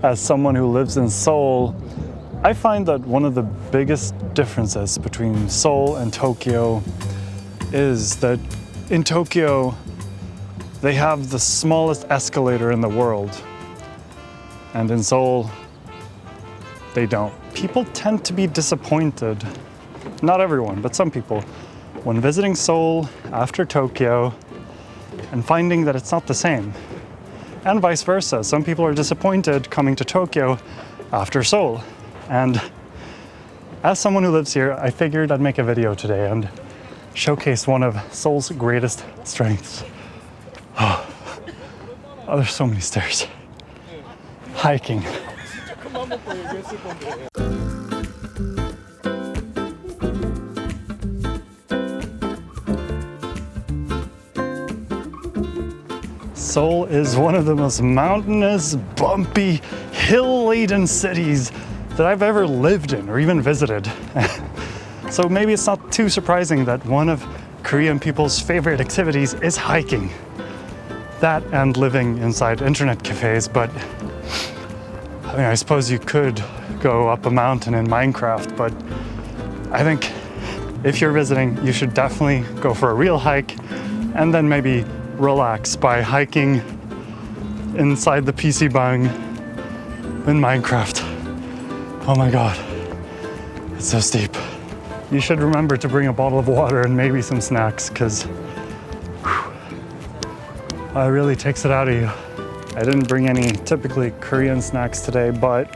as someone who lives in Seoul, I find that one of the biggest differences between Seoul and Tokyo is that in Tokyo, they have the smallest escalator in the world. And in Seoul, they don't. People tend to be disappointed, not everyone, but some people, when visiting Seoul after Tokyo and finding that it's not the same. And vice versa. Some people are disappointed coming to Tokyo after Seoul. And as someone who lives here, I figured I'd make a video today and showcase one of Seoul's greatest strengths. Oh, there's so many stairs. Hiking. Seoul is one of the most mountainous, bumpy, hill-laden cities that I've ever lived in or even visited. So maybe it's not too surprising that one of Korean people's favorite activities is hiking. That and living inside internet cafes, but I mean, I suppose you could go up a mountain in Minecraft, but I think if you're visiting, you should definitely go for a real hike and then maybe relax by hiking inside the PC bang in Minecraft. Oh my god, it's so steep. You should remember to bring a bottle of water and maybe some snacks, because it really takes it out of you. I didn't bring any typically Korean snacks today, but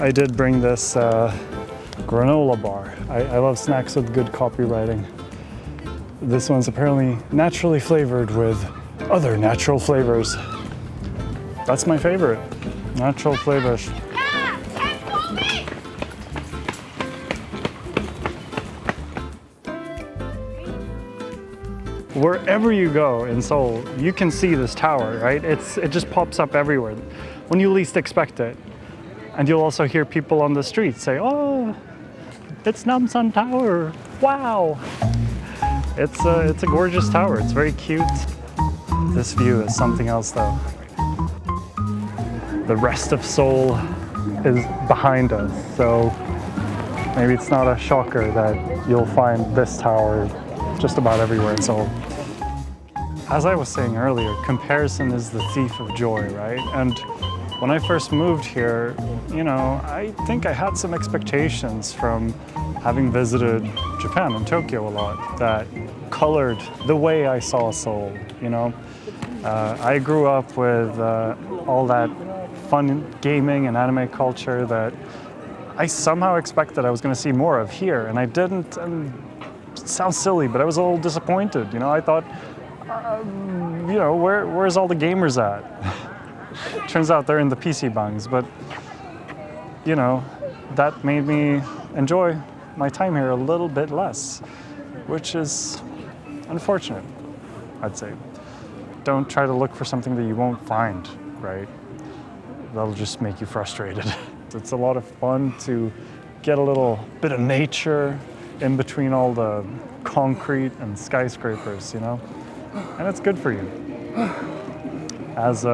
I did bring this granola bar. I love snacks with good copywriting. This one's apparently naturally flavored with other natural flavors. That's my favorite, natural flavors. Wherever you go in Seoul, you can see this tower, right? It just pops up everywhere when you least expect it. And you'll also hear people on the street say, "Oh, it's Namsan Tower, wow." It's a gorgeous tower, it's very cute. This view is something else though. The rest of Seoul is behind us, so maybe it's not a shocker that you'll find this tower just about everywhere in Seoul. As I was saying earlier, comparison is the thief of joy, right? And when I first moved here, you know, I think I had some expectations from having visited Japan and Tokyo a lot that colored the way I saw Seoul, you know. I grew up with all that fun gaming and anime culture that I somehow expected I was going to see more of here, and I didn't. And it sounds silly, but I was a little disappointed. You know, I thought, you know, where's all the gamers at? Turns out they're in the PC bangs, but you know, that made me enjoy my time here a little bit less, which is unfortunate, I'd say. Don't try to look for something that you won't find, right? That'll just make you frustrated. It's a lot of fun to get a little bit of nature in between all the concrete and skyscrapers, you know? And it's good for you. As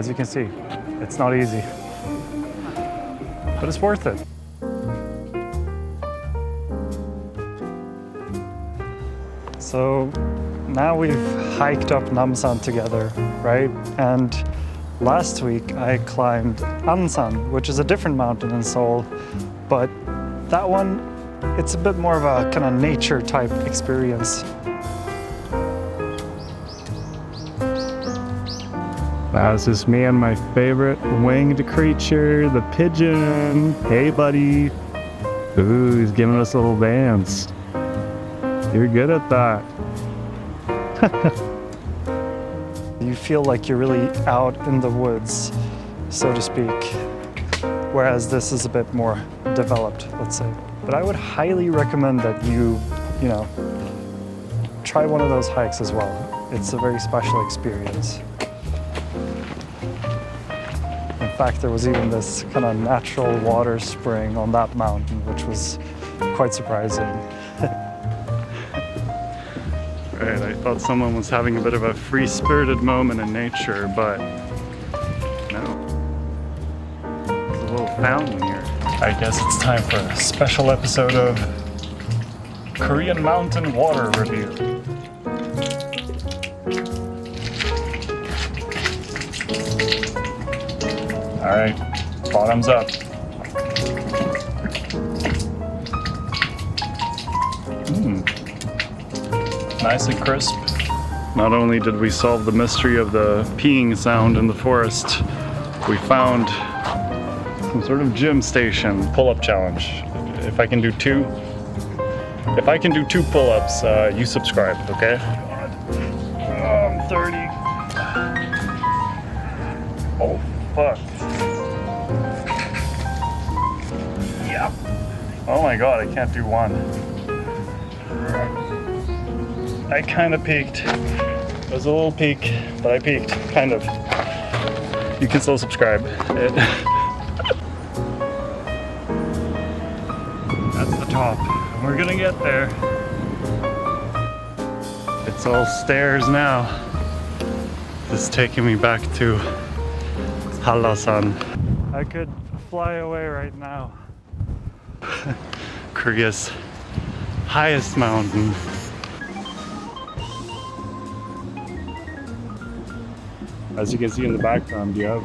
you can see, it's not easy, but it's worth it. So now we've hiked up Namsan together, right? And last week I climbed Ansan, which is a different mountain in Seoul, but that one, it's a bit more of a kind of nature type experience. This is me and my favorite winged creature, the pigeon. Hey buddy. Ooh, he's giving us a little dance. You're good at that. You feel like you're really out in the woods, so to speak. Whereas this is a bit more developed, let's say. But I would highly recommend that you know, try one of those hikes as well. It's a very special experience. In fact, there was even this kind of natural water spring on that mountain, which was quite surprising. Right, I thought someone was having a bit of a free-spirited moment in nature, but no. fountain here. I guess it's time for a special episode of Korean mountain water review. All right, bottoms up. Nice and crisp. Not only did we solve the mystery of the peeing sound in the forest, we found some sort of gym station pull-up challenge. If I can do two pull-ups, you subscribe, okay? Oh, I'm 30. Oh, fuck. Yep. Oh my god, I can't do one. I kind of peaked. It was a little peak, but I peaked, kind of. You can still subscribe. That's the top. We're gonna get there. It's all stairs now. This is taking me back to Hallasan. I could fly away right now. Korea's highest mountain. As you can see in the background, you have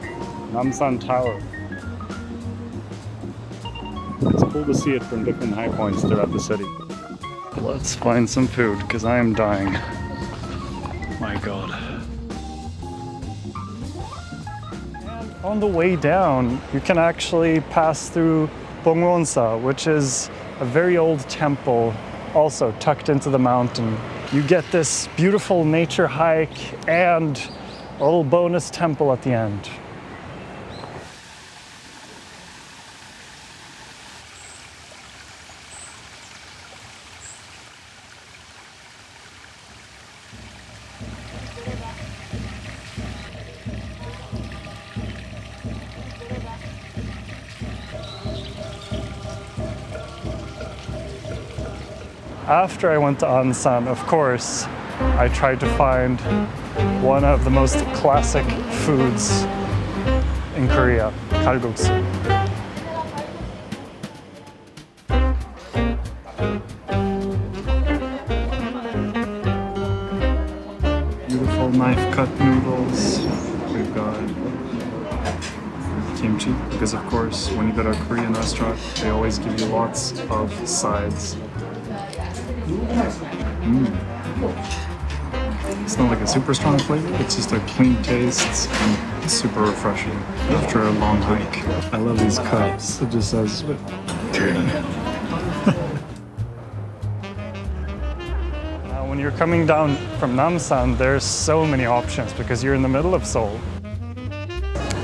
Namsan Tower. It's cool to see it from different high points throughout the city. Let's find some food, because I am dying. My god. And on the way down, you can actually pass through Bongwonsa, which is a very old temple, also tucked into the mountain. You get this beautiful nature hike and a little bonus temple at the end. After I went to Ansan, of course, I tried to find one of the most classic foods in Korea, kalguksu. Beautiful knife-cut noodles. We've got kimchi, because of course, when you go to a Korean restaurant, they always give you lots of sides. It's not like a super strong flavor, it's just a clean taste and super refreshing after a long hike. I love these cups. It just says Now when you're coming down from Namsan, there's so many options because you're in the middle of Seoul.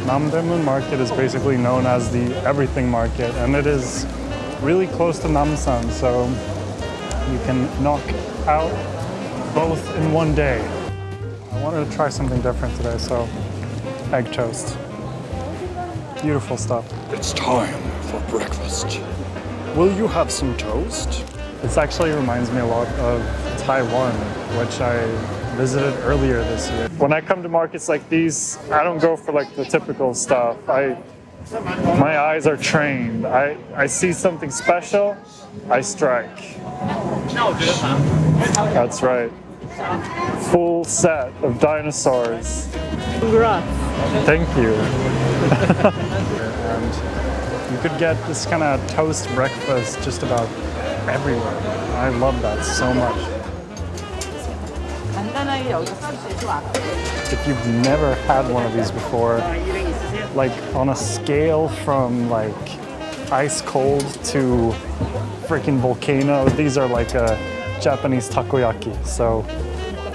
Namdaemun Market is basically known as the everything market, and it is really close to Namsan, so you can knock out both in one day. I wanted to try something different today, so egg toast. Beautiful stuff. It's time for breakfast. Will you have some toast? This actually reminds me a lot of Taiwan, which I visited earlier this year. When I come to markets like these, I don't go for like the typical stuff. My eyes are trained. I see something special, I strike. That's right. Full set of dinosaurs. Congrats. Thank you. And you could get this kind of toast breakfast just about everywhere. I love that so much. If you've never had one of these before, like on a scale from like ice cold to freaking volcano, these are like a Japanese takoyaki, so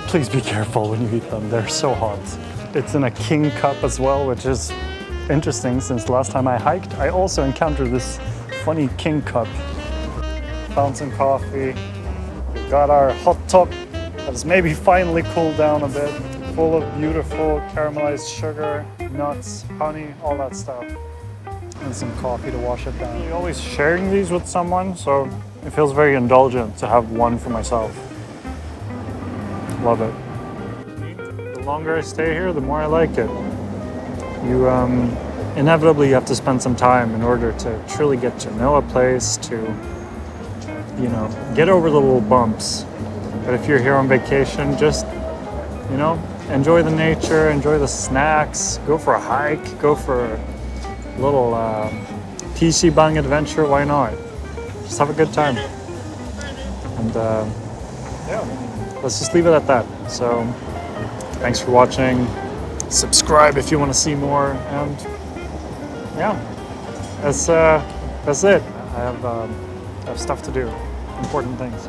please be careful when you eat them. They're so hot. It's in a king cup as well, which is interesting since the last time I hiked, I also encountered this funny king cup. Fountain coffee. We've got our hot top that's maybe finally cooled down a bit, full of beautiful caramelized sugar, nuts, honey, all that stuff. And some coffee to wash it down. I'm always sharing these with someone, so it feels very indulgent to have one for myself. Love it. The longer I stay here, the more I like it. You inevitably you have to spend some time in order to truly get to know a place, to, you know, get over the little bumps. But if you're here on vacation, just, you know, enjoy the nature, enjoy the snacks, go for a hike, go for a little PC bang adventure. Why not? Just have a good time. And yeah, let's just leave it at that. So thanks for watching. Subscribe if you want to see more. And yeah, that's it. I have stuff to do, important things.